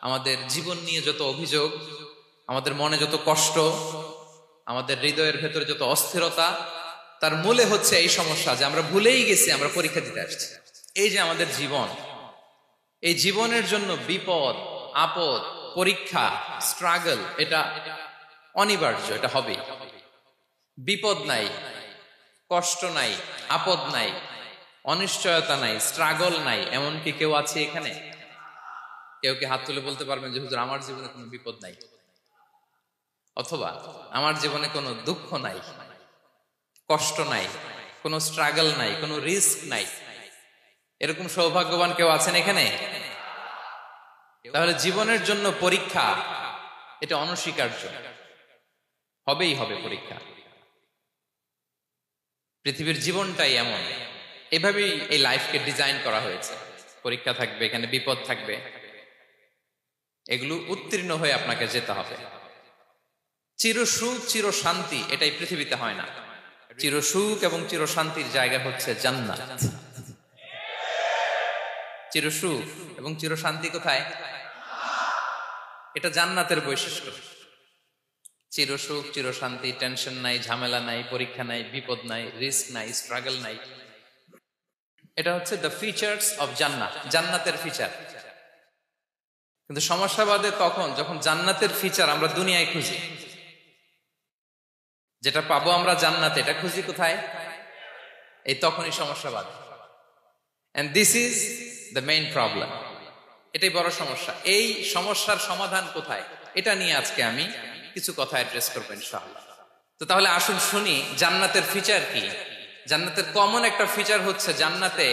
আমাদের জীবন নিয়ে যত অভিযোগ, আমাদের মনে যত কষ্ট, আমাদের হৃদয়ের ভেতরে যত অস্থিরতা, তার মূলে হচ্ছে এই সমস্যা যে আমরা ভুলেই গেছি আমরা পরীক্ষা দিতে আসছি। এই যে আমাদের জীবন, এই জীবনের জন্য বিপদ, আপদ, পরীক্ষা, স্ট্রাগল, এটা অনিবার্য, এটা হবেই। বিপদ নাই, কষ্ট নাই, আপদ নাই, অনিশ্চয়তা নাই, স্ট্রাগল নাই, এমনকি কেউ আছে এখানে? কেউ কি হাত তুলে বলতে পারবেন যে হুজুর আমার জীবনে কোনো বিপদ নাই, অথবা আমার জীবনে কোনো দুঃখ নাই, কষ্ট নাই, কোনো স্ট্রাগল নাই, কোনো রিস্ক নাই? এরকম সৌভাগ্যবান কেউ আছেন এখানে? তাহলে জীবনের জন্য পরীক্ষা, এটা অনস্বীকার্য, হবেই হবে পরীক্ষা। পৃথিবীর জীবনটাই এমন, এভাবেই এই লাইফকে ডিজাইন করা হয়েছে। পরীক্ষা থাকবে, এখানে বিপদ থাকবে, এগুলো উত্তীর্ণ হয়ে আপনাকে যেতে হবে। চিরসুখ চির শান্তি এটাই পৃথিবীতে হয় না। চিরসুখ এবং চিরশান্তির জায়গা হচ্ছে জান্নাত। চিরসুখ এবং চিরশান্তি কোথায়? এটা জান্নাতের বৈশিষ্ট্য। চিরসুখ চিরশান্তি, টেনশন নাই, ঝামেলা নাই, পরীক্ষা নাই, বিপদ নাই, রিস্ক নাই, স্ট্রাগল নাই, এটা হচ্ছে দ্য ফিচার্স অফ জান্নাত, জান্নাতের ফিচার। কিন্তু সমস্যা বাদে তখন যখন জান্নাতের ফিচার আমরা দুনিয়ায় খুঁজি, যেটা পাবো আমরা জান্নাতে, এটা খুঁজি কোথায়? এই তখনই সমস্যা বাদে। And this is the main problem. এটাই বড় সমস্যা। এই সমস্যার সমাধান কোথায়, এটা নিয়ে আজকে আমি কিছু কথা অ্যাড্রেস করবো ইনশাআল্লাহ। তো তাহলে আসুন শুনি জান্নাতের ফিচার কি। জান্নাতের কমন একটা ফিচার হচ্ছে জান্নাতে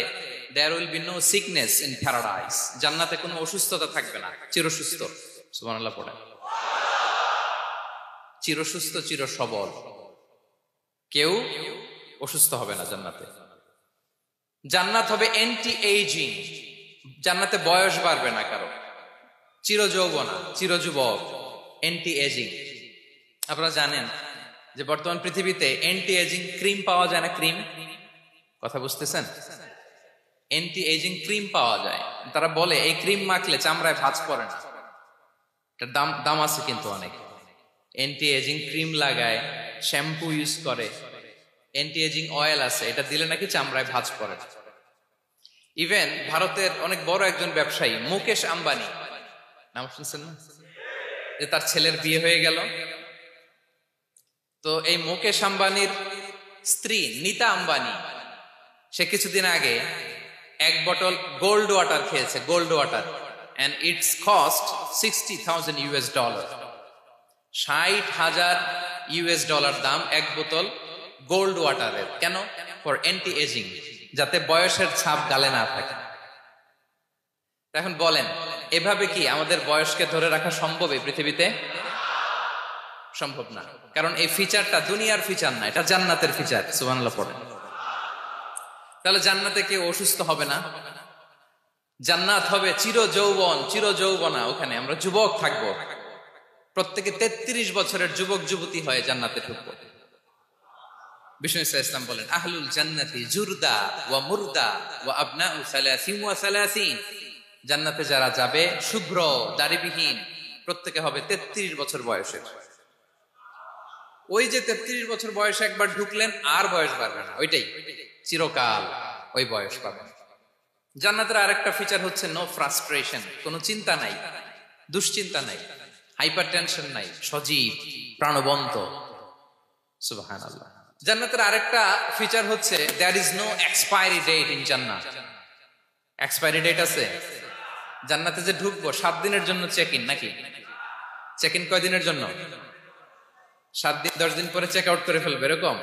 there will be no sickness in paradise. জান্নাতে কোনো অসুস্থতা থাকবে না, চিরসুস্থ। সুবহানাল্লাহ পড়ে। চিরসুস্থ, চির সবল, কেউ অসুস্থ হবে না জান্নাতে। জান্নাত হবে অ্যান্টি এইজিং, জান্নাতে বয়স বাড়বে না কারো, চিরযৌবনা, চিরযুবক, অ্যান্টি এজিং। আপনারা জানেন যে বর্তমান পৃথিবীতে অ্যান্টি এজিং ক্রিম পাওয়া যায় না? ক্রিম, কথা বুঝতেছেন? অ্যান্টি এজিং ক্রিম পাওয়া যায়। তারা বলে এই ক্রিম মাখলে চামড়ায় ভাঁজ পড়ে না। এটার দাম আছে কিন্তু অনেক। অ্যান্টি এজিং ক্রিম লাগায়, শ্যাম্পু ইউজ করে, অ্যান্টি এজিং অয়েল আছে, এটা দিলে নাকি চামড়ায় ভাঁজ পড়ে না। ইভেন ভারতের অনেক বড় একজন ব্যবসায়ী মুকেশ আম্বানি, নাম শুনছেন না? যে তার ছেলের বিয়ে হয়ে গেল। তো এই মুকেশ আম্বানির স্ত্রী নীতা আম্বানি, সে কিছুদিন আগে এক বোতল গোল্ড ওয়াটার খেয়েছে, gold water, and its cost $60,000। $60,000 দাম এক বোতল গোল্ড ওয়াটারের। কেন? ফর অ্যান্টি এজিং, যাতে বয়সের ছাপ গালে না থাকে। এখন বলেন, এভাবে কি আমাদের বয়সকে ধরে রাখা সম্ভব এই পৃথিবীতে? সম্ভব না, কারণ এই ফিচারটা দুনিয়ার ফিচার না, এটা জান্নাতের ফিচার। সুবহানাল্লাহ পড়েন। তাহলে জান্নাতে কেউ অসুস্থ হবে না, জান্নাত হবে চির যৌবন, চির যৌবনা। ওখানে আমরা যুবক থাকবো, প্রত্যেকে 33 বছরের যুবক যুবতী হয়ে জান্নাতে ঢুকবো। বিষ্ণু ইসলাম বলেন, আহলুল জান্নাতি জুরদা ওয়া মুরদা ওয়া আবনাউ 30 ওয়া 30। জান্নাতে যারা যাবে শুভ্র দাড়িবিহীন, প্রত্যেকে হবে 33 বছর বয়সের। ওই যে 33 বছর বয়সে একবার ঢুকলেন, আর বয়স বাড়বে না, ওইটাই চিরকাল ওই বয়স পাবেন। জান্নাতের আরেকটা ফিচার হচ্ছে নো ফ্রাস্ট্রেশন, কোনো চিন্তা নাই, দুশ্চিন্তা নাই, হাইপার টেনশন নাই, সজীব প্রাণবন্ত। সুবহানাল্লাহ। জান্নাতের আরেকটা ফিচার হচ্ছে there is no expiry date in জান্নাত। এক্সপায়ারি ডেট আছে? জান্নাতে যে ঢুকবো 7 দিনের জন্য চেক ইন, নাকি? চেক ইন কয় দিনের জন্য? 7 দিন, 10 দিন পরে চেক আউট করে ফেলবে, এরকম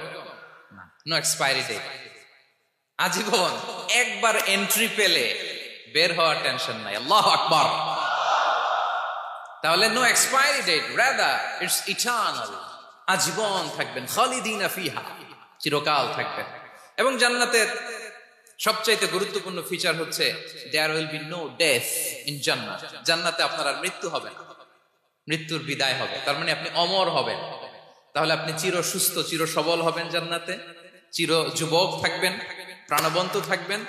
না। নো এক্সপায়ারি ডেট, আজীবন। একবার এন্ট্রি পেলে বের হওয়ার টেনশন নাই। আল্লাহু আকবার। তাহলে no expiry date, rather it's eternal, আজীবন থাকবেন, খালিদিনা ফিহা, চিরকাল থাকবেন। এবং জান্নাতের সবচাইতে গুরুত্বপূর্ণ ফিচার হচ্ছে there will be no death in জান্নাত। জান্নাতে আপনার আর মৃত্যু হবে না, মৃত্যুর বিদায় হবে। তার মানে আপনি অমর হবেন। তাহলে আপনি চির সুস্থ, চির সবল হবেন জান্নাতে, চির যুবক থাকবেন, প্রাণবন্ত থাকবেন,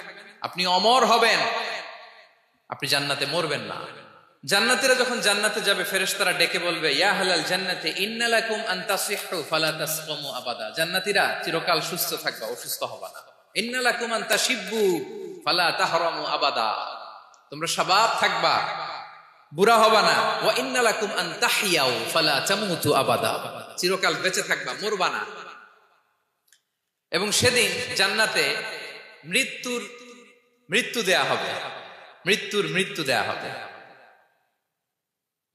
আপনি অমর হবেন, আপনি জান্নাতে মরবেন না। জান্নাতীরা যখন জান্নাতে যাবে ফেরেশতারা ডেকে বলবে ইয়া আহলাল জান্নাতি ইন্না লাকুম আন তাসিহু ফালা তাসকামু আবাদা। জান্নাতীরা চিরকাল সুস্থ থাকবা, অসুস্থ হবা না। ইন্না লাকুম আন তাশিব্বু ফালা তাহরামু আবাদা, তোমরা শাবাব থাকবা, বুড়া হবা না। ওয়া ইন্না লাকুম আন তাহইয়াউ ফালা তামুতু আবাদা, চিরকাল বেঁচে থাকবা, মরবা না। এবং সেদিন জান্নাতে মৃত্যু দেয়া হবে, মৃত্যু দেয়া হবে।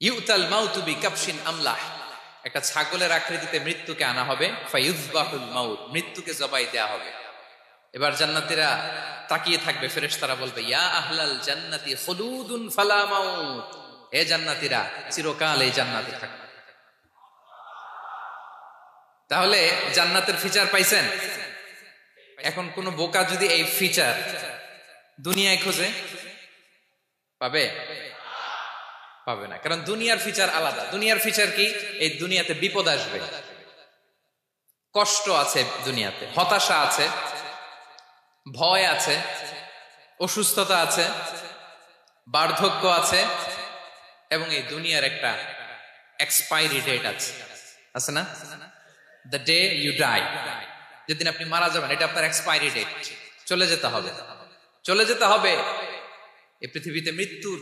ইউতাল মাউতু বিকাবশিন আমলাহ, একটা ছাগলের আকৃতিতে মৃত্যুকে আনা হবে। ফায়ুযবাহুল মাউত, মৃত্যুকে জবাই দেয়া হবে। এবার জান্নাতীরা তাকিয়ে থাকবে, ফেরেশতারা বলবে ইয়া আহলাল জান্নাতি খুলুদুন ফালা মাউত, হে জান্নাতীরা চিরকাল এই জান্নাতে থাকবে। তাহলে জান্নাতের ফিচার পাইছেন? এখন কোন বোকা যদি এই ফিচার দুনিয়ায় খোঁজে পাবে? পাবে না, কারণ দুনিয়ার ফিচার আলাদা। দুনিয়ার ফিচার কি? এই দুনিয়াতে বিপদ আসবে, কষ্ট আছে, দুনিয়াতে হতাশা আছে, ভয় আছে, অসুস্থতা আছে, বার্ধক্য আছে, এবং এই দুনিয়ার একটা এক্সপায়ারি ডেট আছে, আছে না? দ্য ডে ইউ ডাই, যেদিন আপনি মারা যাবেন, এটা আপনার এক্সপায়ারি ডেট, চলে যেতে হবে, চলে যেতে হবে। এই পৃথিবীতে মৃত্যুর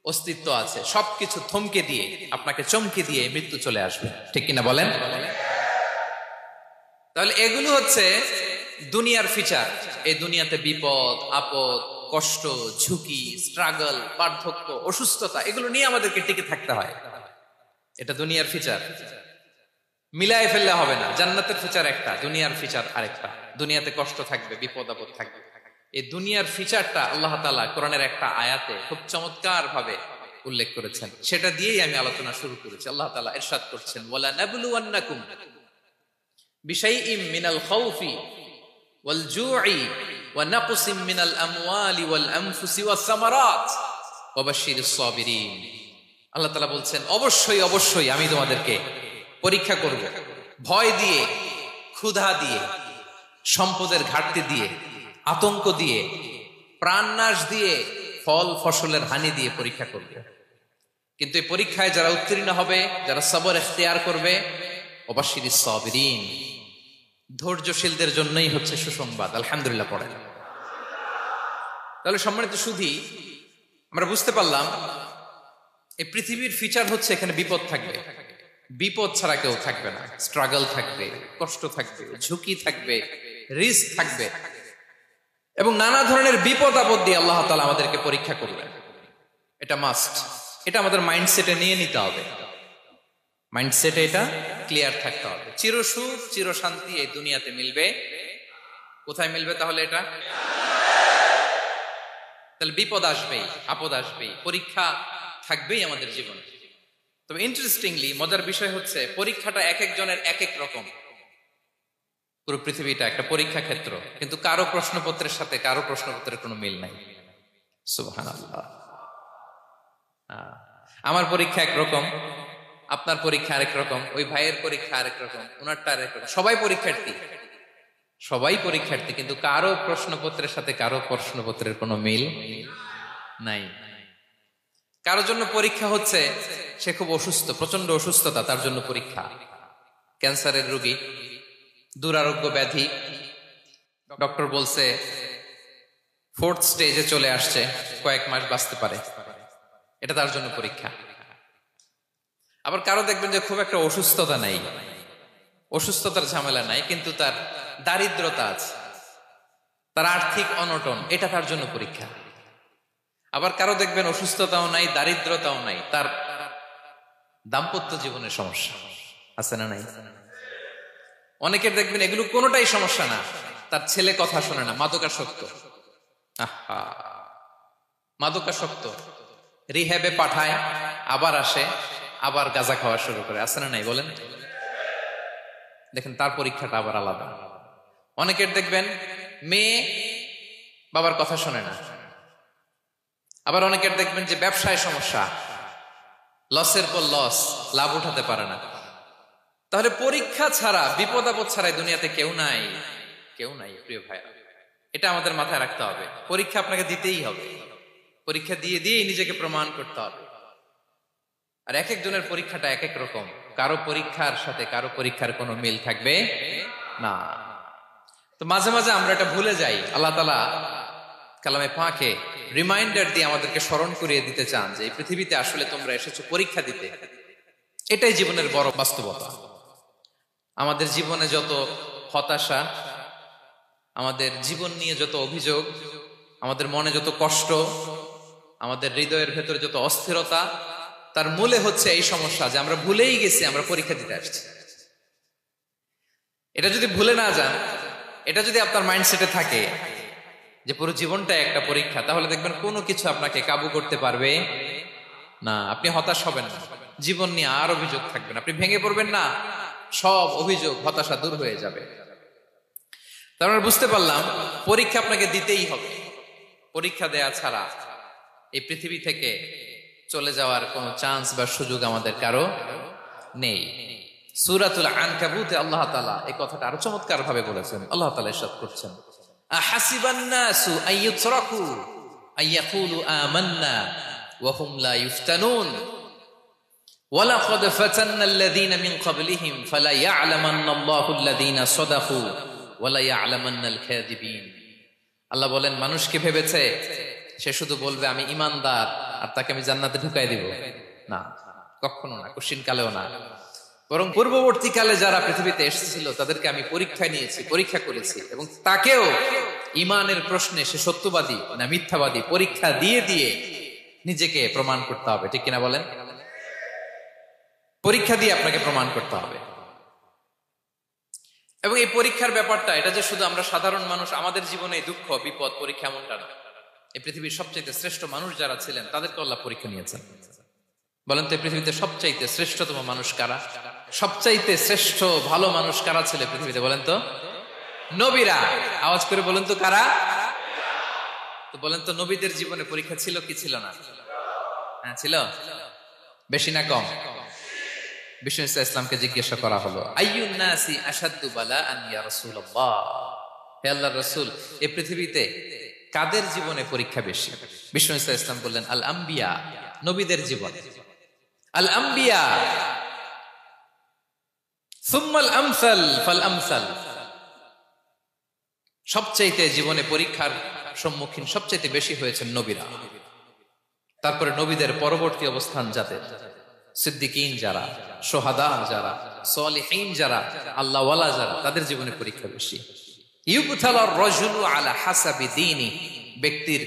অস্তিত্ব আছে, সবকিছু থমকে দিয়ে, আপনাকে চমকে দিয়ে মৃত্যু চলে আসবে, ঠিক কিনা বলেন? তাহলে এগুলো হচ্ছে দুনিয়ার ফিচার। এই দুনিয়াতে বিপদ আপদ, কষ্ট, ঝুঁকি, স্ট্রাগল, বার্ধক্য, অসুস্থতা, এগুলো নিয়ে আমাদেরকে টিকে থাকতে হয়। এটা দুনিয়ার ফিচার, মিলায় ফেললে হবে না। জান্নাতের ফিচার একটা, দুনিয়ার ফিচার আরেকটা। দুনিয়াতে কষ্ট থাকবে, বিপদ আপদ থাকবে। এই দুনিয়ার ফিচারটা আল্লাহ তাআলা কোরআনের একটা আয়াতে খুব চমৎকার ভাবে উল্লেখ করেছেন, সেটা দিয়েই আমি আলোচনা শুরু করেছি। আল্লাহ তাআলা ইরশাদ করছেন ওয়ালা নাবলুওয়ান্নাকুম বিশাইইম মিনাল খাউফি ওয়াল জু'i ওয়া নাকসিম মিনাল আমওয়ালি ওয়াল আনফুসি ওয়াস সামারাত ওয়া বাশশিরিস সাবিরিন। আল্লাহ তাআলা বলছেন অবশ্যই অবশ্যই আমি তোমাদেরকে পরীক্ষা করব, ভয় দিয়ে, ক্ষুধা দিয়ে, সম্পদের ঘাটতি দিয়ে, আতঙ্ক দিয়ে, প্রাণনাশ দিয়ে, ফল ফসলের হানি দিয়ে পরীক্ষা করবে। কিন্তু এই পরীক্ষায় যারা উত্তীর্ণ হবে, যারা সবর ইখতিয়ার করবে, ওয়াবাশশিরিস সাবিরিন, ধৈর্যশীলদের জন্যই হচ্ছে সুসংবাদ। আলহামদুলিল্লাহ পড়েন। তাহলে সম্মানিত সুধী, আমরা বুঝতে পারলাম এই পৃথিবীর ফিচার হচ্ছে এখানে বিপদ থাকবে, বিপদ ছাড়া কেউ থাকবে না। স্ট্রাগল থাকবে, কষ্ট থাকবে, ঝুঁকি থাকবে, রিস্ক থাকবে, এবং নানা ধরনের বিপদ আপদ দিয়ে আল্লাহ তাআলা আমাদেরকে পরীক্ষা করবেন। এটা মাস্ট, এটা আমাদের মাইন্ডসেটে নিয়ে নিতে হবে। মাইন্ডসেটে এটা ক্লিয়ার থাকতে হবে। চিরসুখ চিরশান্তি এই দুনিয়াতে মিলবে, কোথায় মিলবে তাহলে? এটা তাহলে বিপদ আসবেই, আপদ আসবেই, পরীক্ষা থাকবেই আমাদের জীবনে। তবে ইন্টারেস্টিংলি মজার বিষয় হচ্ছে পরীক্ষাটা এক একজনের এক এক রকম। পুরো পৃথিবীটা একটা পরীক্ষা ক্ষেত্র, কিন্তু কারো প্রশ্নপত্রের সাথে কারো প্রশ্নপত্রের কোনো মিল নাই। সুবহানাল্লাহ। আমার পরীক্ষা একরকম, আপনার পরীক্ষা আরেক রকম, ওই ভাইয়ের পরীক্ষা আরেক রকম, ওনারটা আরেক রকম। সবাই পরীক্ষার্থী, সবাই পরীক্ষার্থী, কিন্তু কারো প্রশ্নপত্রের সাথে কারো প্রশ্নপত্রের কোনো মিল নাই। কারোর জন্য পরীক্ষা হচ্ছে সে খুব অসুস্থ, প্রচন্ড অসুস্থতা, তার জন্য পরীক্ষা। ক্যান্সারের রোগী, দুরারোগ্য ব্যাধি, ডক্টর বলছে 4th স্টেজে চলে আসছে, কয়েক মাস বাঁচতে পারে, এটা তার জন্য পরীক্ষা। আবার কারো দেখবেন যে খুব একটা অসুস্থতা নাই, অসুস্থতার ঝামেলা নাই, কিন্তু তার দারিদ্রতা আছে, তার আর্থিক অনটন, এটা তার জন্য পরীক্ষা। আবার কারো দেখবেন অসুস্থতাও নাই, দারিদ্রতাও নাই, তার দাম্পত্য জীবনের সমস্যা আছে না নাই? অনেকের দেখবেন এগুলো কোনোটাই সমস্যা না, তার ছেলে কথা শোনে না, মাদকাসক্ত। আহা, মাদকাসক্ত, রিহ্যাবে পাঠায়, আবার আসে, আবার গাঁজা খাওয়া শুরু করে, আছে না নাই বলেন? দেখেন তার পরীক্ষাটা আবার আলাদা। অনেকের দেখবেন মেয়ে বাবার কথা শোনে না। আবার অনেকের দেখবেন যে ব্যবসায় সমস্যা, লসের পর লস, লাভ উঠাতে পারে না। তাহলে পরীক্ষা ছাড়া, বিপদ আপদ ছাড়া দুনিয়াতে কেউ নাই, কেউ নাই প্রিয় ভাইরা। এটা আমাদের মাথায় রাখতে হবে। পরীক্ষা আপনাকে দিতেই হবে, পরীক্ষা দিয়ে দিয়েই নিজেকে প্রমাণ করতে হবে। আর এক একজনের পরীক্ষাটা এক এক রকম, কারো পরীক্ষার সাথে কারো পরীক্ষার কোনো মিল থাকবে না। তো মাঝে মাঝে আমরা এটা ভুলে যাই। আল্লাহ তাআলা কালামে পাকে রিমাইন্ডার দিয়ে আমাদেরকে স্মরণ করিয়ে দিতে চান যে এই পৃথিবীতে আসলে তোমরা এসেছো পরীক্ষা দিতে। এটাই জীবনের বড় বাস্তবতা। আমাদের জীবনে যত হতাশা, আমাদের জীবন নিয়ে যত অভিযোগ, আমাদের মনে যত কষ্ট, আমাদের হৃদয়ের ভেতরে যত অস্থিরতা, তার মূলে হচ্ছে এই সমস্যা যে আমরা ভুলেই গেছি আমরা পরীক্ষা দিতে আসছি। এটা যদি ভুলে না যান, এটা যদি আপনার মাইন্ডসেটে থাকে যে পুরো জীবনটা একটা পরীক্ষা, তাহলে দেখবেন কোনো কিছু আপনাকে কাবু করতে পারবে না। আপনি হতাশ হবেন না, জীবন নিয়ে আর অভিযোগ থাকবেন, আপনি ভেঙে পড়বেন না, সব অভিযোগ হতাশা দূর হয়ে যাবে। তার মানে বুঝতে পারলাম পরীক্ষা আপনাকে দিতেই হবে। পরীক্ষা দেয়া ছাড়া এই পৃথিবী থেকে চলে যাওয়ার কোনো চান্স বা সুযোগ আমাদের কারো নেই। সূরাতুল আনকাবুতে আল্লাহ তাআলা এই কথাটা আরো চমৎকার ভাবে বলেছেন। আল্লাহ তাআলা ইরশাদ করছেন, আহাসিবান নাসু আইয়ুতরাকু আইয়াকুলু আমান্না ওয়া হুম লা ইফতানুন ওয়ালাকাদ ফাতান্নাল্লাযীনা মিন ক্বাবলিহিম ফালা ইয়া'লামান্নাল্লাহু আল্লাযীনা সাদাকু ওয়ালা ইয়া'লামান্নাল কাযিবিন। আল্লাহ বলেন, মানুষ কি ভেবেছে সে শুধু বলবে আমি ঈমানদার আর তাকে আমি জান্নাতে ঢুকাই দিব? না, কখনো না, কোশ্চিন কালেও না। বরং পূর্ববর্তী কালে যারা পৃথিবীতে এসেছিল তাদেরকে আমি পরীক্ষায় নিয়েছি, পরীক্ষা করেছি, এবং তাকেও ঈমানের প্রশ্নে সে সত্যবাদী না মিথ্যাবাদী পরীক্ষা দিয়ে দিয়ে নিজেকে প্রমাণ করতে হবে। ঠিক কিনা বলেন? পরীক্ষা দিয়ে আপনাকে প্রমাণ করতে হবে। এবং এই পরীক্ষার ব্যাপারটা, এটা যে শুধু আমরা সাধারণ মানুষ আমাদের জীবনে দুঃখ বিপদ পরীক্ষা এমনটা না। এই পৃথিবীর সবচাইতে শ্রেষ্ঠ মানুষ যারা ছিলেন তাদেরকে আল্লাহ পরীক্ষা নিয়েছেন। বলেন তো, এই পৃথিবীতে সবচাইতে শ্রেষ্ঠতম মানুষ কারা? সবচাইতে শ্রেষ্ঠ ভালো মানুষ কারা ছিল পৃথিবীতে? বলেন তো, নবীরা। আওয়াজ করে বলেন তো কারা? তো বলেন তো, নবীদের জীবনে পরীক্ষা ছিল কি ছিল না? হ্যাঁ ছিল। বেশি না কম? বিষ্ণু ইসলামকে জিজ্ঞাসা করা হলো, আইয়ুন নাসি আশাদ্দু বালাআন ইয়া রাসূলুল্লাহ, হে আল্লাহর রাসূল, এই পৃথিবীতে কাদের জীবনে পরীক্ষা বেশি? বিষ্ণু ইসলাম বললেন, আল আম্বিয়া, নবীদের জীবন। আল আম্বিয়া সুম্মাল আমসাল ফাল আমসাল, সবচাইতে জীবনে পরীক্ষার সম্মুখীন সবচাইতে বেশি হয়েছেন নবীরা। তারপরে নবীদের পরবর্তী অবস্থান যাদের, সিদ্দিকিন যারা, সোহাদা যারা, সালিহিন যারা, আল্লাহওয়ালা যারা, তাদের জীবনে পরীক্ষা বেশি। ইউবতালার রাজুলু আলা হাসাবি দীনি, ব্যক্তির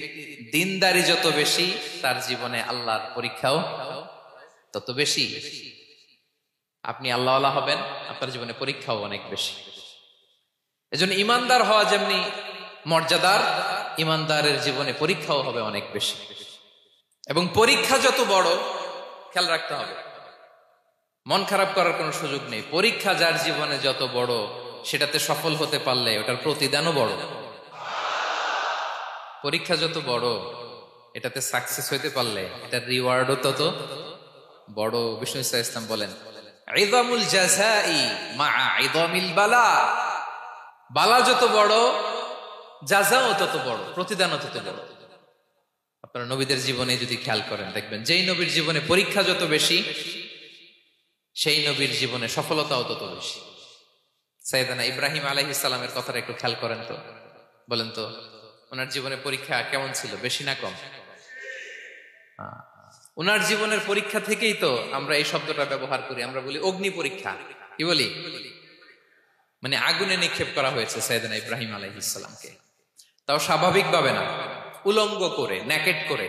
দিনদারি যত বেশি তার জীবনে আল্লাহর পরীক্ষাও তত বেশি। আপনি আল্লাহওয়ালা হবেন, আপনার জীবনে পরীক্ষাও অনেক বেশি। এজন্য ইমানদার হওয়া যেমনি মর্যাদার, ইমানদারের জীবনে পরীক্ষাও হবে অনেক বেশি। এবং পরীক্ষা যত বড়, খেয়াল রাখতে হবে, মন খারাপ করার কোনো সুযোগ নেই। পরীক্ষা যার জীবনে যত বড়, সেটাতে সফল হতে পারলে ওটার প্রতিদানও বড়। পরীক্ষা যত বড়, এটাতে সাকসেস হইতে পারলে এটার রিওয়ার্ডও তত বড়। বিষ্ণু ইসলাম বলেন, ইযামুল জাযাই মা'a ইযামিল বালা, বালা যত বড় জাযাও তত বড়, প্রতিদানও তত বড়। আপনারা নবীদের জীবনে যদি খেয়াল করেন, দেখবেন যেই নবীর জীবনে পরীক্ষা যত বেশি, সেই নবীর জীবনে সফলতাও তত বেশি। সাইয়েদনা ইব্রাহিম আলাইহিস সালামের কথাটা একটু খেয়াল করেন তো, বলেন তো ওনার জীবনে পরীক্ষা কেমন ছিল? বেশি না কম? ওনার জীবনের পরীক্ষা থেকেই তো আমরা এই শব্দটা ব্যবহার করি, আমরা বলি অগ্নি পরীক্ষা। কি বলি? মানে আগুনে নিক্ষেপ করা হয়েছে সাইয়েদনা ইব্রাহিম আলাইহিস সালামকে, তাও স্বাভাবিকভাবে না, উলঙ্গ করে, নেকেট করে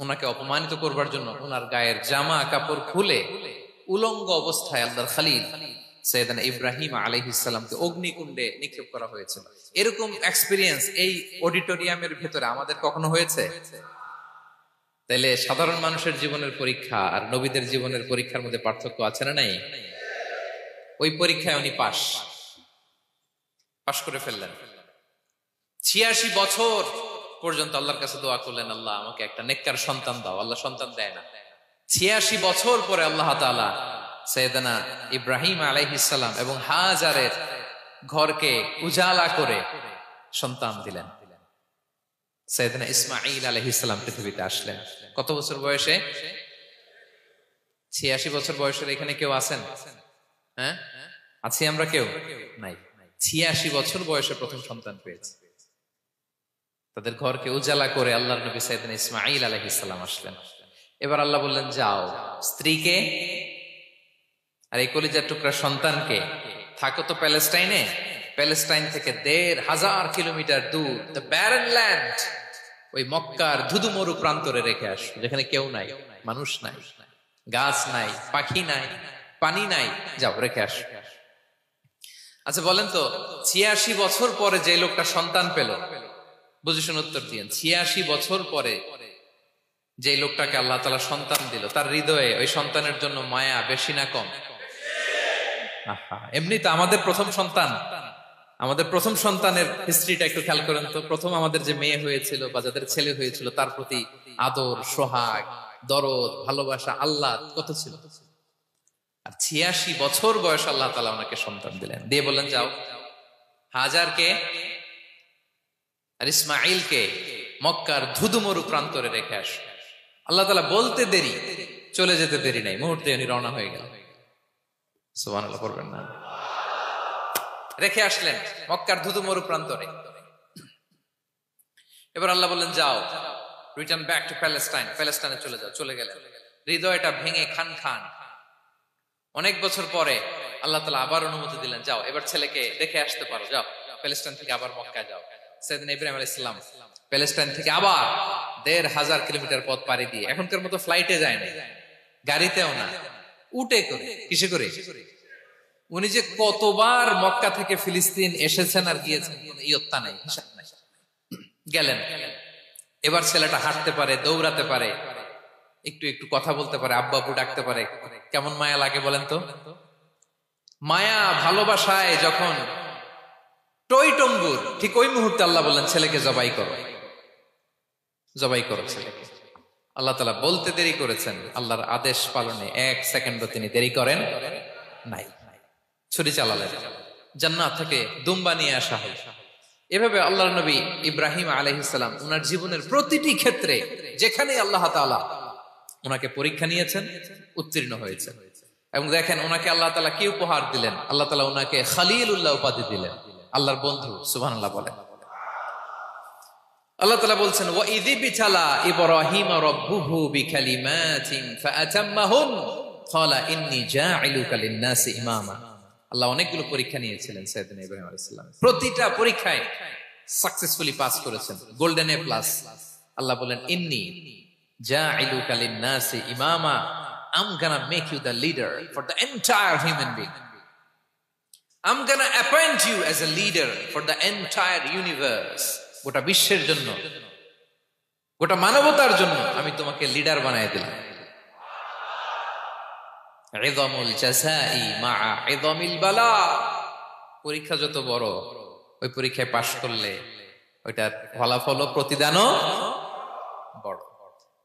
ওনাকে অপমানিত করবার জন্য ওনার গায়ের জামা কাপড় খুলে উলঙ্গ অবস্থায় আল্লাহর খলিল সাইয়েদনা ইব্রাহিম আলাইহিস সালামকে অগ্নিকুণ্ডে নিক্ষেপ করা হয়েছিল। এরকম এক্সপেরিয়েন্স এই অডিটোরিয়ামের ভেতরে আমাদের কখনো হয়েছে? তাইলে সাধারণ মানুষের জীবনের পরীক্ষা আর নবীদের জীবনের পরীক্ষার মধ্যে পার্থক্য আছে না নাই? ওই পরীক্ষায় উনি পাশ করে ফেললেন। 86 বছর পর্যন্ত আল্লাহর কাছে দোয়া করলেন, আল্লাহ আমাকে একটা নেককার সন্তান দাও। আল্লাহ সন্তান দেয় না। 86 বছর পরে আল্লাহ তাআলা সাইয়েদনা ইব্রাহিম আলাইহিস সালাম এবং হাজারের ঘরকে উজালা করে সন্তান দিলেন। সাইয়েদনা ইসমাঈল আলাইহিস সালাম পৃথিবীতে আসলেন কত বছর বয়সে? 86 বছর বয়সের এখানে কেউ আছেন? হ্যাঁ, আছি আমরা কেউ? নাই। 86 বছর বয়সে প্রথম সন্তান পেয়েছে। তাদের ঘরকে উজালা করে আল্লাহর নবী সাইয়েদনা ইসমাঈল আলাইহিস সালাম আসলেন। এবার আল্লাহ বললেন, যাও স্ত্রীকে আর এই কলিজার টুকরা সন্তানকে থাকো তো প্যালেস্টাইনে, প্যালেস্টাইন থেকে ১,৫০০ কিলোমিটার দূর দ্য ব্যারেন ল্যান্ড, ওই মক্কার ধুধুমরু প্রান্তরে রেখে আস, যেখানে কেউ নাই, মানুষ নাই, গাছ নাই, পাখি নাই, পানি নাই, যাও রেখে আস। আচ্ছা বলেন তো, ৮৬ বছর পরে যে লোকটা সন্তান পেল, বুঝে শুনে উত্তর দিয়েন, ৮৬ বছর পরে যে লোকটাকে আল্লাহ তাআলা সন্তান দিল, তার হৃদয়ে ওই সন্তানের জন্য মায়া বেশি না কম? এমনি তো আমাদের প্রথম সন্তান, আমাদের প্রথম সন্তানের হিস্ট্রিটা একটু খেয়াল করেন তো। প্রথম আমাদের যে মেয়ে হয়েছিল বা যাদের ছেলে হয়েছিল, তার প্রতি আদর, সোহাগ, দরদ, ভালোবাসা, আল্লাহ কত ছিল। আর ৮৬ বছর বয়স আল্লাহ তাআলা ওনাকে সন্তান দিলেন, দিয়ে বললেন যাও হাজারকে আর ইসমাঈলকে মক্কার ধুধুমরু প্রান্তরে রেখে আস। আল্লাহ তাআলা বলতে দেরি, চলে যেতে দেরি নাই, মুহূর্তে উনি রওনা হয়ে গেলেন। সুবহানাল্লাহ পড়বেন না? রেখে আসলেন মক্কার ধুধুমরু প্রান্তরে। এবার আল্লাহ বললেন যাও, রিটার্ন ব্যাক টু প্যালেস্টাইন, প্যালেস্টাইনে চলে যাও। চলে গেলেন, হৃদয়টা ভেঙে খান খান। অনেক বছর পরে আল্লাহ তাআলা আবার অনুমতি দিলেন, যাও এবার ছেলেকে দেখে আসতে পারো, যাও প্যালেস্টাইন থেকে আবার মক্কায় যাও। সাইয়েদনা ইব্রাহিম আলাইহিস সালাম প্যালেস্টাইন থেকে আবার ১,৫০০ কিলোমিটার পথ পাড়ি দিয়ে, এখনকার মতো ফ্লাইটে যায় না, গাড়িতেও না, উটে করে। কিসে করে? উনি যে কতবার মক্কা থেকে ফিলিস্তিন এসেছেন আর গিয়েছেন ইয়ত্তা নাই, হিসাব নাই। গেলেন, এবার ছেলেটা হাঁটতে পারে, দৌড়াতে পারে, একটু একটু কথা বলতে পারে, আব্বু আব্বু ডাকতে পারে। কেমন মায়া লাগে বলেন তো? মায়া ভালোবাসায় যখন টইটম্বুর, ঠিক ওই মুহূর্তে আল্লাহ বললেন ছেলেকে জবাই করো, জবাই করো ছেলেকে। আল্লাহ তাআলা বলতে দেরি করেছেন, আল্লাহর আদেশ পালনে ১ সেকেন্ডও তিনি দেরি করেন নাই। ছুরি চালালেন, জান্নাত থেকে দুম্বা নিয়ে আসা হল। এভাবে আল্লাহর নবী ইব্রাহিম আলাইহিস সালাম উনার জীবনের প্রতিটি ক্ষেত্রে যেখানে আল্লাহ তাআলা ওনাকে পরীক্ষা নিয়েছেন, উত্তীর্ণ হয়েছেন। এবং দেখেন ওনাকে আল্লাহ তাআলা কি উপহার দিলেন, আল্লাহ তাআলা ওনাকে খলিলুল্লাহ উপাধি দিলেন, আল্লাহর বন্ধু। সুবহানাল্লাহ বলেন। আল্লাহ তাআলা বলছেন, ওয়া ইযি বিতালা ইব্রাহিম রাব্বুহু বিকালিমাতিন ফাআতাম্মাহুন ক্বালা ইন্নী জাঈলুকা লিন-নাসি ইমামা। আল্লাহ অনেকগুলো পরীক্ষা নিয়েছিলেন সাইয়েদনা ইব্রাহিম আলাইহিস সালাম, প্রতিটা পরীক্ষায় সাকসেসফুলি পাস করেছেন, গোল্ডেন এ প্লাস। আল্লাহ বলেন, ইন্নী জাঈলুকা লিন-নাসি ইমামা, I'm gonna make you the leader for the entire human being. I'm gonna appoint you as a leader for the entire universe. গোটা বিশ্বের জন্য, গোটা মানবতার জন্য আমি তোমাকে লিডার বানায় দিলাম। ইযামুল জাযাই মা'a ইযামিল বালা। পরীক্ষা যত বড়, ওই পরীক্ষায় পাশ করলে ওইটার ফলাফল ও প্রতিদানও বড়।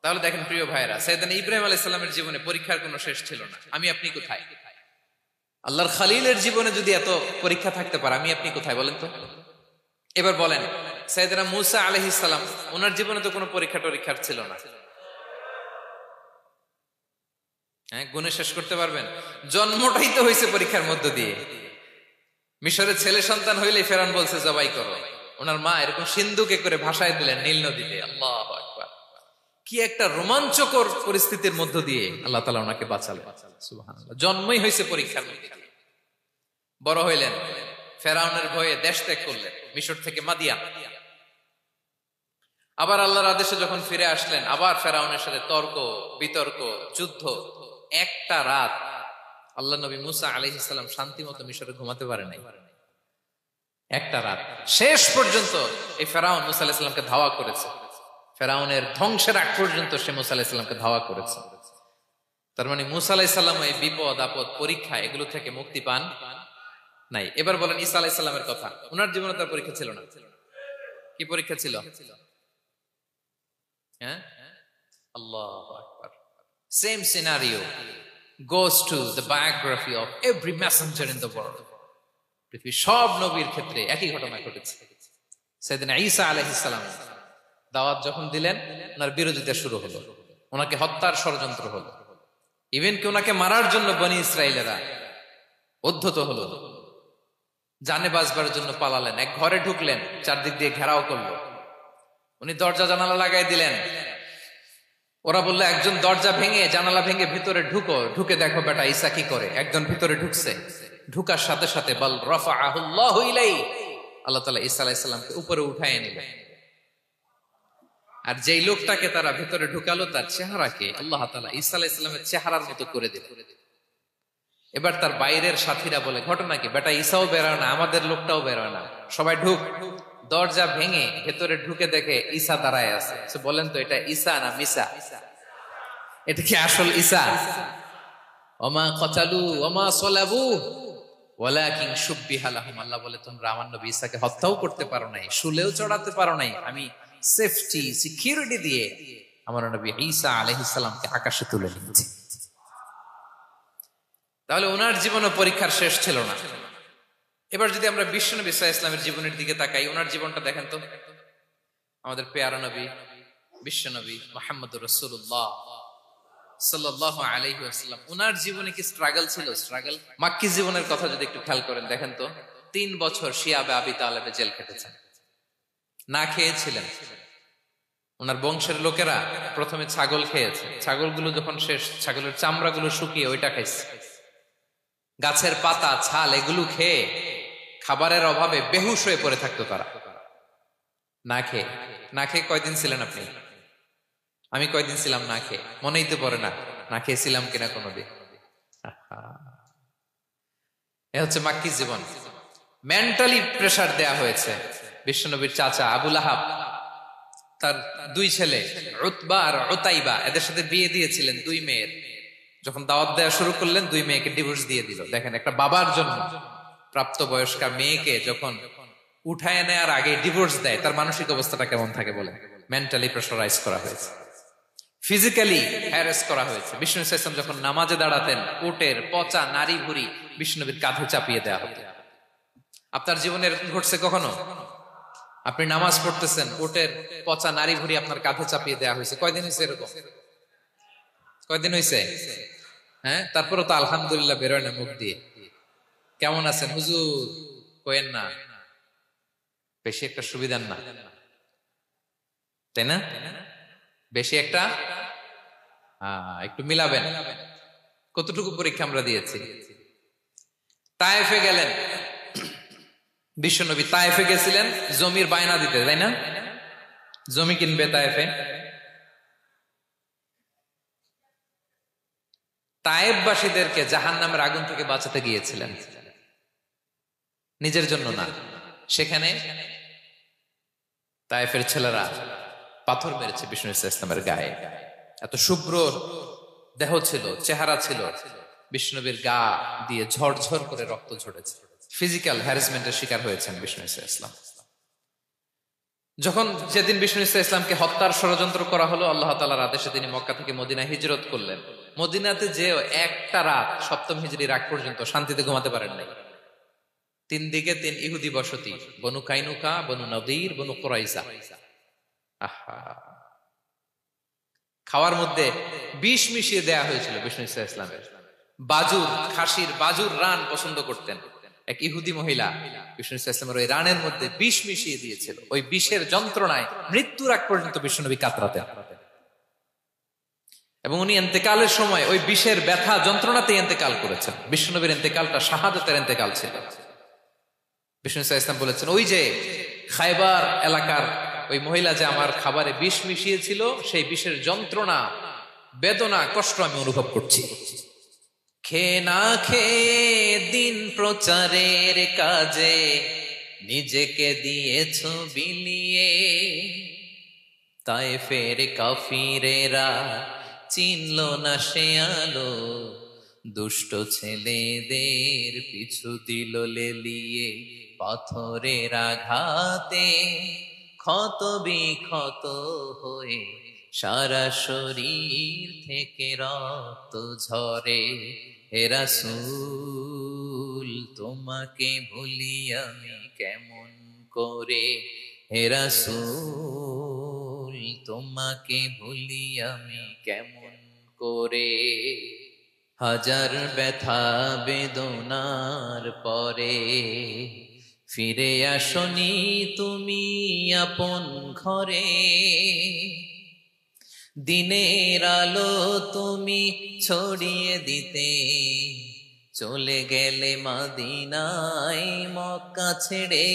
তাহলে দেখেন প্রিয় ভাইরা, সাইয়েদনা ইব্রাহিম আলাইহিস সালামের জীবনে পরীক্ষার কোনো শেষ ছিল না। আমি আপনি কোথায়? আল্লাহর খলিলের জীবনে যদি এত পরীক্ষা থাকতে পারে, আমি আপনি কোথায় বলেন তো? এবার বলেন, সাইয়েদনা মূসা আলাইহিস সালাম, ওনার জীবনে তো কোনো পরীক্ষার ছিল না। হ্যাঁ, গুণে শেষ করতে পারবেন? জন্মটাই তো হয়েছে পরীক্ষার মধ্য দিয়ে। মিশরের ছেলে সন্তান হইলেই ফেরাউন বলছে জবাই করো। ওনার মা এরকম সিন্ধুকে করে ভাসায় দিলেন নীল নদীতে। আল্লাহু আকবার! কি একটা রোমাঞ্চকর পরিস্থিতির মধ্য দিয়ে আল্লাহ তাআলা ওনাকে বাঁচালেন। সুবহানাল্লাহ। জন্মই হয়েছে পরীক্ষার মধ্যে। বড় হইলেন, ফেরাউনের ভয়ে দেশ ত্যাগ করলেন, মিশর থেকে মাদিয়ান। আবার আল্লাহর আদেশে যখন ফিরে আসলেন, আবার ফেরাউনের সাথে তর্ক বিতর্ক, যুদ্ধ। একটা রাত আল্লাহ নবী মুসা আলাইহিস সালাম শান্তি মতো মিশরে ঘুমাতে পারে নাই। একটা রাত। শেষ পর্যন্ত এই ফেরাউন মুসা আলাইহিস সালামকে ধাওয়া করেছে। ফেরাউনের ধ্বংসের আগ পর্যন্ত সে মুসা আলাইহিস সালামকে ধাওয়া করেছে। তার মানে মুসা আলাইহিস সালাম এই বিপদ আপদ পরীক্ষা এগুলো থেকে মুক্তি পান নাই। এবার বলেন ঈসা আলাইহিস সালামের কথা। ওনার জীবনে তার পরীক্ষা ছিল না। কি পরীক্ষা ছিল? হ্যাঁ, আল্লাহু আকবার। Same scenario goes to the biography of every messenger in the world. পৃথিবীর সব নবীর ক্ষেত্রে একই ঘটনা ঘটেছে। সাইয়েদনা ঈসা আলাইহিস সালাম দাওয়াত যখন দিলেন, ওনার বিরোধিতা শুরু হলো, ওনাকে হত্যার ষড়যন্ত্র হলো। ইভেন কি ওনাকে মারার জন্য বনি ইসরায়েলেরা উদ্ধত হলো, জানে বাঁচবার জন্য পালালেন, এক ঘরে ঢুকলেন, চারদিক দিয়ে ঘেরাও করলো, উনি দরজা জানালা লাগাই দিলেন। ওরা বললো একজন দরজা ভেঙে জানালা ভেঙে ভিতরে ঢুকো, ঢুকে দেখো বেটা ঈসা কি করে। একজন ভিতরে ঢুকছে, ঢুকার সাথে সাথে বল রাফাআহুল্লাহু ইলাইহি, আল্লাহ তাআলা ঈসা আলাইহিস সালামকে উপরে উঠায় নিলেন। আর যেই লোকটাকে তারা ভিতরে ঢুকালো তার চেহারাকে আল্লাহ তাআলা ঈসা আলাইহিস সালামের চেহারার মতো করে দিল। এবার তার বাইরের সাথীরা বলে ঘটনা কি, বেটা ঈসাও বেরোয় না, আমাদের লোকটাও বেরোয় না, সবাই ঢুক। দরজা ভেঙে ভেতরে ঢুকে দেখে ঈসা দাঁড়ায় আছে। বলেন তো এটা ঈসা না মিসা? এটা কি আসল ঈসা? ওমা কতালু ওমা সলাবু ওয়ালাকিন শুব্বিহা লাহুম। আল্লাহ বলে তোমরা আমার নবী ঈসাকে হত্যাও করতে পারো নাই, শুলেও চড়াতে পারো নাই, আমি সেফটি সিকিউরিটি দিয়ে আমার নবী ঈসা আলাইহিস সালামকে আকাশে তুলে নিয়েছি। তাহলে ওনার জীবনও পরীক্ষার শেষ ছিল না। এবার যদি আমরা বিশ্বনবী সাল্লাল্লাহু আলাইহি ওয়াসাল্লামের জীবনের দিকে তাকাই, ওনার জীবনটা দেখেন তো। আমাদের পেয়ারা নবী বিশ্বনবী মুহাম্মদুর রাসূলুল্লাহ সাল্লাল্লাহু আলাইহি ওয়াসাল্লাম, ওনার জীবনে কি স্ট্রাগল ছিল? স্ট্রাগল। মাক্কি জীবনের কথা যদি একটু খেয়াল করেন, দেখেন তো 3 বছর শিয়াবে আবি তালেবে জেল কেটেছেন, না খেয়েছিলেন। ওনার বংশের লোকেরা প্রথমে ছাগল খেয়েছে, ছাগলগুলো যখন শেষ, ছাগলের চামড়াগুলো শুকিয়ে ওইটা খাইছে। গাছের পাতা ছাল এগুলো খেয়ে খাবারের অভাবে বেহুশ হয়ে পড়ে থাকতো তারা, না খেয়ে। না খেয়ে কয়দিন ছিলেন আপনি? আমি কয়দিন ছিলাম না খেয়ে? মনেই তো পড়ে না, না খেয়েছিলাম কিনা কোনোদিন। এ হচ্ছে মাক্কি জীবন। মেন্টালি প্রেসার দেয়া হয়েছে। বিশ্বনবীর চাচা আবু লাহাব তার 2 ছেলে উতবা আর উতাইবা, এদের সাথে বিয়ে দিয়েছিলেন 2 মেয়ের। যখন দাওয়াত দেওয়া শুরু করলেন 2 মেয়েকে ডিভোর্স দিয়ে দিল। দেখেন একটা বাবার জন্য প্রাপ্তবয়স্কা মেয়েকে যখন উঠায় নেয়ার আগে ডিভোর্স দেয়, তার মানসিক অবস্থাটা কেমন থাকে বলে? মেন্টালি প্রেসারাইজ করা হয়েছে, ফিজিক্যালি হ্যারাস করা হয়েছে। বিষ্ণু সাল্লাল্লাহু আলাইহি ওয়াসাল্লাম যখন নামাজে দাঁড়াতেন, উটের পচা নারী ভুঁড়ি বিষ্ণুনবীর কাঁধে চাপিয়ে দেওয়া হতো। আপনার জীবনে এরকম ঘটছে কখনো? আপনি নামাজ পড়তেছেন, উটের পচা নারী ভুঁড়ি আপনার কাঁধে চাপিয়ে দেওয়া হয়েছে। কয়দিন হয়েছে এরকম? কয়দিন হয়েছে? হ্যাঁ, তারপরে তো আলহামদুলিল্লাহ বেরোয় না মুখ দিয়ে। কেমন আছেন হুজুর কোয়েন না, বেশি একটা সুবিধার না, তাই না? বেশি একটা একটু মিলাবেন। কতটুকু পরীক্ষা আমরা দিয়েছি। তায়েফে গেলেন বিশ্বনবী, তায়েফে গেছিলেন জমির বায়না দিতে, তাই না? জমি কিনবে তায়েফে। তায়েফবাসীদেরকে জাহান্নামের আগুন থেকে বাঁচাতে গিয়েছিলেন, নিজের জন্য না। সেখানে তায়েফের ছেলেরা পাথর মেরেছে বিষ্ণু ইসলামের গায়ে। এত শুভ্র দেহ ছিল, চেহারা ছিল, বিষ্ণুবীর গা দিয়ে ঝরঝর করে রক্ত ঝরেছে। ফিজিক্যাল হ্যারাসমেন্টের শিকার হয়েছেন বিষ্ণু ইসলাম। যখন যেদিন বিষ্ণু ইসলামকে হত্যার ষড়যন্ত্র করা হলো, আল্লাহ তাআলার আদেশে তিনি মক্কা থেকে মদিনা হিজরত করলেন। মদিনাতে যে একটা রাত, 7ম হিজরির আগ পর্যন্ত শান্তিতে ঘুমাতে পারেন নাই। 3 দিকে 3 ইহুদি বসতি, বনু কাইনুকা, বনু নদীর, বনু কুরাইজা। খাওয়ার মধ্যে বিষ মিশিয়ে দেয়া হয়েছিল বিষ্ণু ইসলামের। বাজুর, খাসির বাজুর রান পছন্দ করতেন। এক ইহুদি মহিলা বিষ্ণু ইসলামের ওই রানের মধ্যে বিষ মিশিয়ে দিয়েছিল। ওই বিষের যন্ত্রণায় মৃত্যুর আগ পর্যন্ত বিষ্ণুনবী কাতরাতেন, এবং উনি ইন্তেকালের সময় ওই বিষের ব্যথা যন্ত্রণাতে ইন্তেকাল করেছেন। বিষ্ণুনবীর ইন্তেকালটা শাহাদাতের ইন্তেকাল ছিল। বিষ্ণু ইসলাম বলেছেন, ওই যে খায়বার এলাকার ওই মহিলা যে আমার খাবারে বিষ মিশিয়েছিল, সেই বিষের যন্ত্রণা, বেদনা, কষ্ট আমি অনুভব করছি। খেয়ে না খেয়ে দিন প্রচারের কাজে নিজেকে দিয়েছ বিলিয়ে, তায়েফের কাফিরেরা চিনল না সে আলো, দুষ্ট ছেলেদের পিছু দিল লেলিয়ে, পাথরের আঘাতে ক্ষত বিক্ষত হয়ে সারা শরীর থেকে রক্ত ঝরে। হে রাসূল তোমাকে ভুলি আমি কেমন করে, হে রাসূল তোমাকে ভুলি আমি কেমন করে। হাজার ব্যথা বেদনার পরে ফিরে আসনি তুমি আপন ঘরে, দিনের আলো তুমি ছড়িয়ে দিতে চলে গেলে মদিনায় মক্কা ছেড়ে।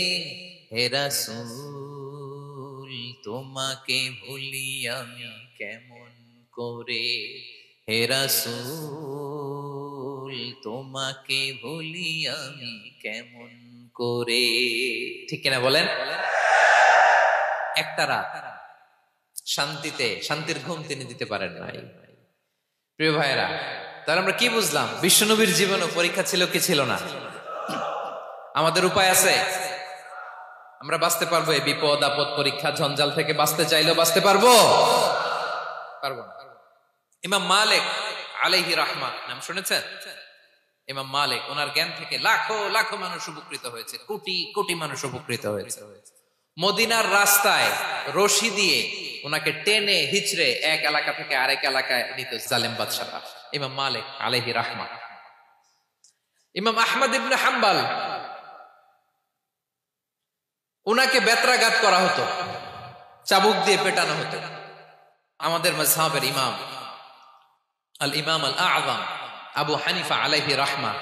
হে রাসূল তোমাকে ভুলি আমি কেমন করে, হে রাসূল তোমাকে ভুলি আমি কেমন করে। ঠিক কিনা বলেন? একটা রাত শান্তিতে শান্তির ঘুম তিনি দিতে পারেন নাই। প্রিয় ভাইয়েরা, তাহলে আমরা কি বুঝলাম? বিশ্বনবীর জীবনও পরীক্ষা ছিল কি ছিল না? আমাদের উপায় আছে? আমরা বাঁচতে পারবো এই বিপদ আপদ পরীক্ষা ঝঞ্ঝাল থেকে? বাঁচতে চাইলেও বাঁচতে পারবো? পারবো না। ইমাম মালিক আলাইহি রাহমা নাম শুনেছেন? ইমাম মালিক, ওনার জ্ঞান থেকে লাখো লাখো মানুষ উপকৃত হয়েছে, কোটি কোটি মানুষ উপকৃত হয়েছে। মদিনার রাস্তায় রশি দিয়ে ওনাকে টেনে হিচড়ে এক এলাকা থেকে আরেক এলাকায় নিত জালেম বাদশারা। ইমাম মালিক আলাইহি রাহমা। ইমাম আহমদ ইবনে হাম্বল, ওনাকে বেত্রাঘাত করা হতো, চাবুক দিয়ে পেটানো হতো। আমাদের মাযহাবের ইমাম আল ইমাম আল আযম আবু হানিফা আলাইহি রাহমা,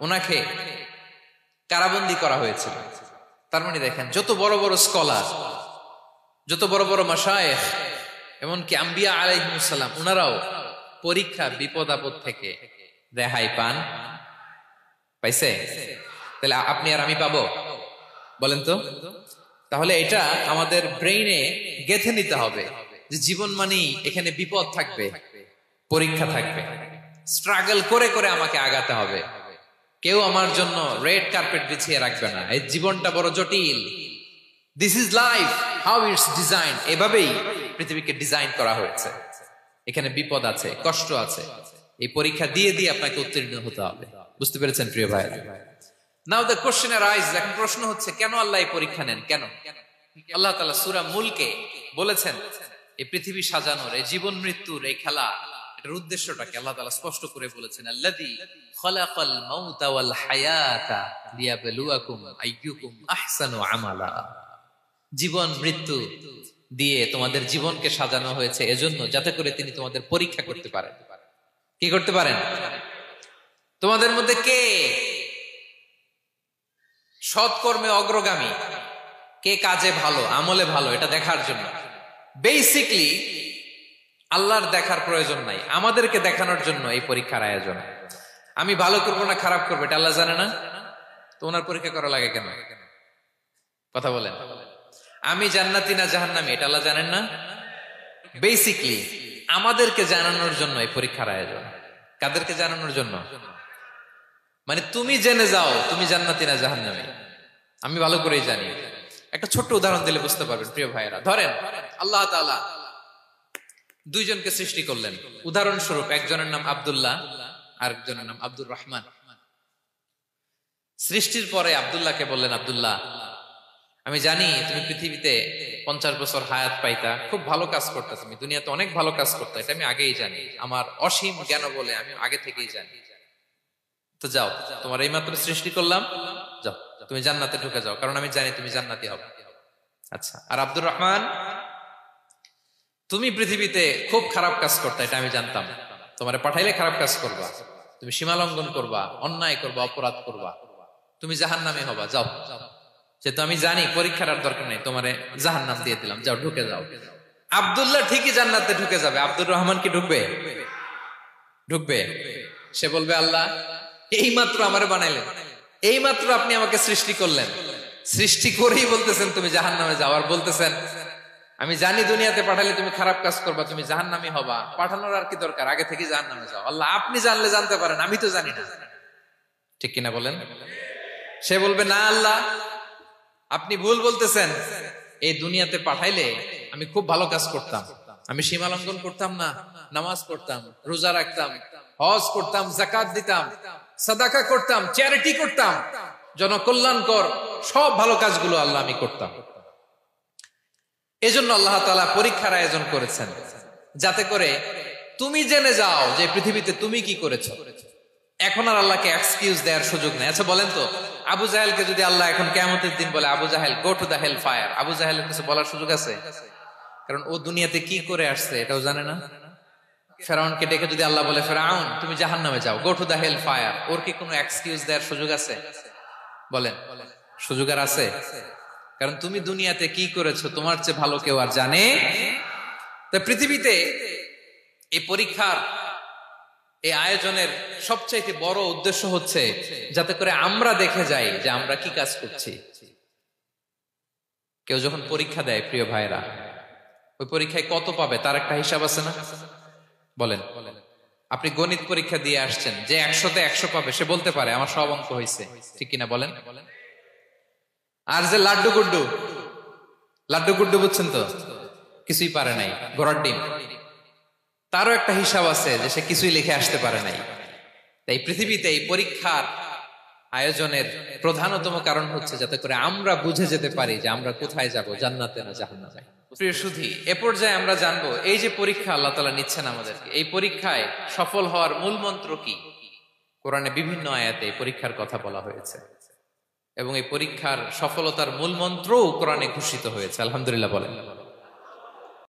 ওনাকে কারাবন্দী করা হয়েছিল। তার মানে দেখেন, যত বড় বড় স্কলার, যত বড় বড় মাশায়েখ, এমনকি আম্বিয়া আলাইহিমুস সালাম, ওনারাও পরীক্ষা বিপদ আপদ থেকে রেহাই পান। পাইছে? তাহলে আপনি আর আমি পাবো? বলেন তো। তাহলে এটা আমাদের ব্রেইনে গেঁথে নিতে হবে যে জীবন মানেই এখানে বিপদ থাকবে, পরীক্ষা থাকবে, স্ট্রাগল করে করে আমাকে আগাতে হবে। কেউ আমার জন্য রেড কার্পেট বিছিয়ে রাখবে না। এই জীবনটা বড় জটিল। This is life, how it's design. এভাবেই পৃথিবীকে ডিজাইন করা হয়েছে। এখানে বিপদ আছে, কষ্ট আছে। এই পরীক্ষা দিয়ে দিয়ে আপনাকে উত্তীর্ণ হতে হবে। বুঝতে পেরেছেন প্রিয় ভাই? নাও দ্য কোশ্চেন আরাইজ, এখন প্রশ্ন হচ্ছে, কেন আল্লাহ এই পরীক্ষা নেন? কেন? আল্লাহ তাআলা সূরা মুলকে বলেছেন এই পৃথিবী সাজানোর, এই জীবন মৃত্যুর এই খেলা, এটার উদ্দেশ্যটাকে আল্লাহ তাআলা স্পষ্ট করে বলেছেন। আল্লাযী খালাকাল মাউতা ওয়াল হায়াতা লিয়াবলুয়াকুম আইয়ুকুম আহসানু আমালা। জীবন মৃত্যু দিয়ে তোমাদের জীবনকে সাজানো হয়েছে এজন্য, যাতে করে তিনি তোমাদের পরীক্ষা করতে পারেন। কি করতে পারেন? তোমাদের মধ্যে কে সৎকর্মে অগ্রগামী, কে কাজে ভালো, আমলে ভালো, এটা দেখার জন্য। বেসিকলি আল্লাহর দেখার প্রয়োজন নাই, আমাদেরকে দেখানোর জন্য এই পরীক্ষার আয়োজন। আমি ভালো করবো না খারাপ করবো এটা আল্লাহ জানে না? তো ওনার পরীক্ষা করা লাগে কেন? কথা বলেন। আমি জান্নাতি না জাহান্নামী এটা আল্লাহ জানেন না? বেসিকলি আমাদেরকে জানানোর জন্য এই পরীক্ষার আয়োজন। কাদেরকে জানানোর জন্য? মানে তুমি জেনে যাও তুমি জান্নাতি না জাহান্নামী। আমি ভালো করেই জানি। একটা ছোট্ট উদাহরণ দিলে বুঝতে পারবেন প্রিয় ভাইয়েরা। ধরেন আল্লাহ তাআলা দুইজনকে সৃষ্টি করলেন। উদাহরণস্বরূপ একজনের নাম আব্দুল্লাহ, আরেকজনের নাম আব্দুর রহমান। সৃষ্টির পরে আব্দুল্লাহকে বললেন, আব্দুল্লাহ আমি জানি তুমি পৃথিবীতে 50 বছর হায়াত পাইতা, খুব ভালো কাজ করতে, তুমি দুনিয়াতে অনেক ভালো কাজ করতে, এটা আমি আগেই জানি, আমার অসীম জ্ঞান বলে আমি আগে থেকেই জানি। তো যাও, তোমার এইমাত্র সৃষ্টি করলাম, যাও তুমি জান্নাতে ঢুকে যাও, কারণ আমি জানি তুমি জান্নাতি হবে। আচ্ছা, আর আব্দুর রহমান তুমি পৃথিবীতে খুব খারাপ কাজ করতে, এটা আমি জানতাম, তোমারে পাঠাইলে খারাপ কাজ করবা, তুমি সীমা লঙ্ঘন করবা, অন্যায় করবা, অপরাধ করবা, তুমি জাহান্নামী হবা, যাও। যেহেতু আমি জানি পরীক্ষার আর দরকার নেই, তোমারে জাহান্নাম দিয়ে দিলাম, যাও ঢুকে যাও। আব্দুল্লাহ ঠিকই জান্নাতে ঢুকে যাবে, আব্দুর রহমান কি ঢুকবে? ঢুকবে। সে বলবে, আল্লাহ এইমাত্র আমারে বানাইলেন, এইমাত্র আপনি আমাকে সৃষ্টি করলেন, সৃষ্টি করেই বলতেছেন তুমি জাহান্নামে যাও, আর বলতেছেন আমি জানি দুনিয়াতে পাঠালে তুমি খারাপ কাজ করবা, তুমি জাহান্নামী হবা, পাঠানোর আর কি দরকার, আগে থেকে জাহান্নামে যাও। আল্লাহ আপনি জানলে জানতে পারেন, আমি তো জানি না। ঠিক কিনা বলেন? সে বলবে, না আল্লাহ আপনি ভুল বলতেছেন, এই দুনিয়াতে পাঠাইলে আমি খুব ভালো কাজ করতাম, আমি সীমা লঙ্ঘন করতাম না, নামাজ পড়তাম, রোজা রাখতাম, হজ করতাম, যাকাত দিতাম, সাদাকা করতাম, চ্যারিটি করতাম, জনকল্যাণকর সব ভালো কাজগুলো আল্লাহ আমি করতাম। এজন্য আল্লাহ তাআলা পরীক্ষার আয়োজন করেছেন, যাতে করে তুমি জেনে যাও যে পৃথিবীতে তুমি কি করেছো। এখন আর আল্লাহকে এক্সকিউজ দেওয়ার সুযোগ নেই। আচ্ছা বলেন তো, আবু জাহেলকে যদি আল্লাহ এখন কিয়ামতের দিন বলে, Abu Jahl go to the hell fire, আবু জাহেলের কিছু বলার সুযোগ আছে? কারণ ও দুনিয়াতে কি করে আসছে এটাও জানে না। ফেরাউনকে ডেকে যদি আল্লাহ বলে, ফেরাউন তুমি জাহান্নামে যাও, go to the hell fire, ওর কি কোনো এক্সকিউজ দেওয়ার সুযোগ আছে? বলেন, সুযোগ আর আছে? কারণ তুমি দুনিয়াতে কি করেছো তোমার চেয়ে ভালো কেউ আর জানে। তা পৃথিবীতে এই পরীক্ষার এই আয়োজনের সবচাইতে বড় উদ্দেশ্য হচ্ছে যাতে করে আমরা দেখে যাই যে আমরা কি কাজ করছি। কেউ যখন পরীক্ষা দেয় প্রিয় ভাইরা, ওই পরীক্ষায় কত পাবে তার একটা হিসাব আছে না? বলেন, আপনি গণিত পরীক্ষা দিয়ে আসছেন, যে 100-তে 100 পাবে সে বলতে পারে আমার সব অঙ্ক হয়েছে, ঠিক কিনা বলেন? আর যে লাড্ডু গুড্ডু বুঝছেন তো, কিছুই পারে নাই, ঘোড়ার ডিম, তারও একটা হিসাব আছে যে সে কিছুই লিখে আসতে পারে নাই। তাই পৃথিবীতে এই পরীক্ষার আয়োজনের প্রধানতম কারণ হচ্ছে যাতে করে আমরা বুঝে যেতে পারি যে আমরা কোথায় যাব, জান্নাতে না জাহান্নামে। প্রিয় সুধী, এ পর্যায়ে আমরা জানবো এই যে পরীক্ষা আল্লাহ তাআলা নিচ্ছেন আমাদেরকে, এই পরীক্ষায় সফল হওয়ার মূল মন্ত্র কি। কোরআনে বিভিন্ন আয়াতে এই পরীক্ষার কথা বলা হয়েছে এবং এই পরীক্ষার সফলতার মূল মন্ত্রও কোরআনে ঘোষিত হয়েছে। আলহামদুলিল্লাহ বলেন।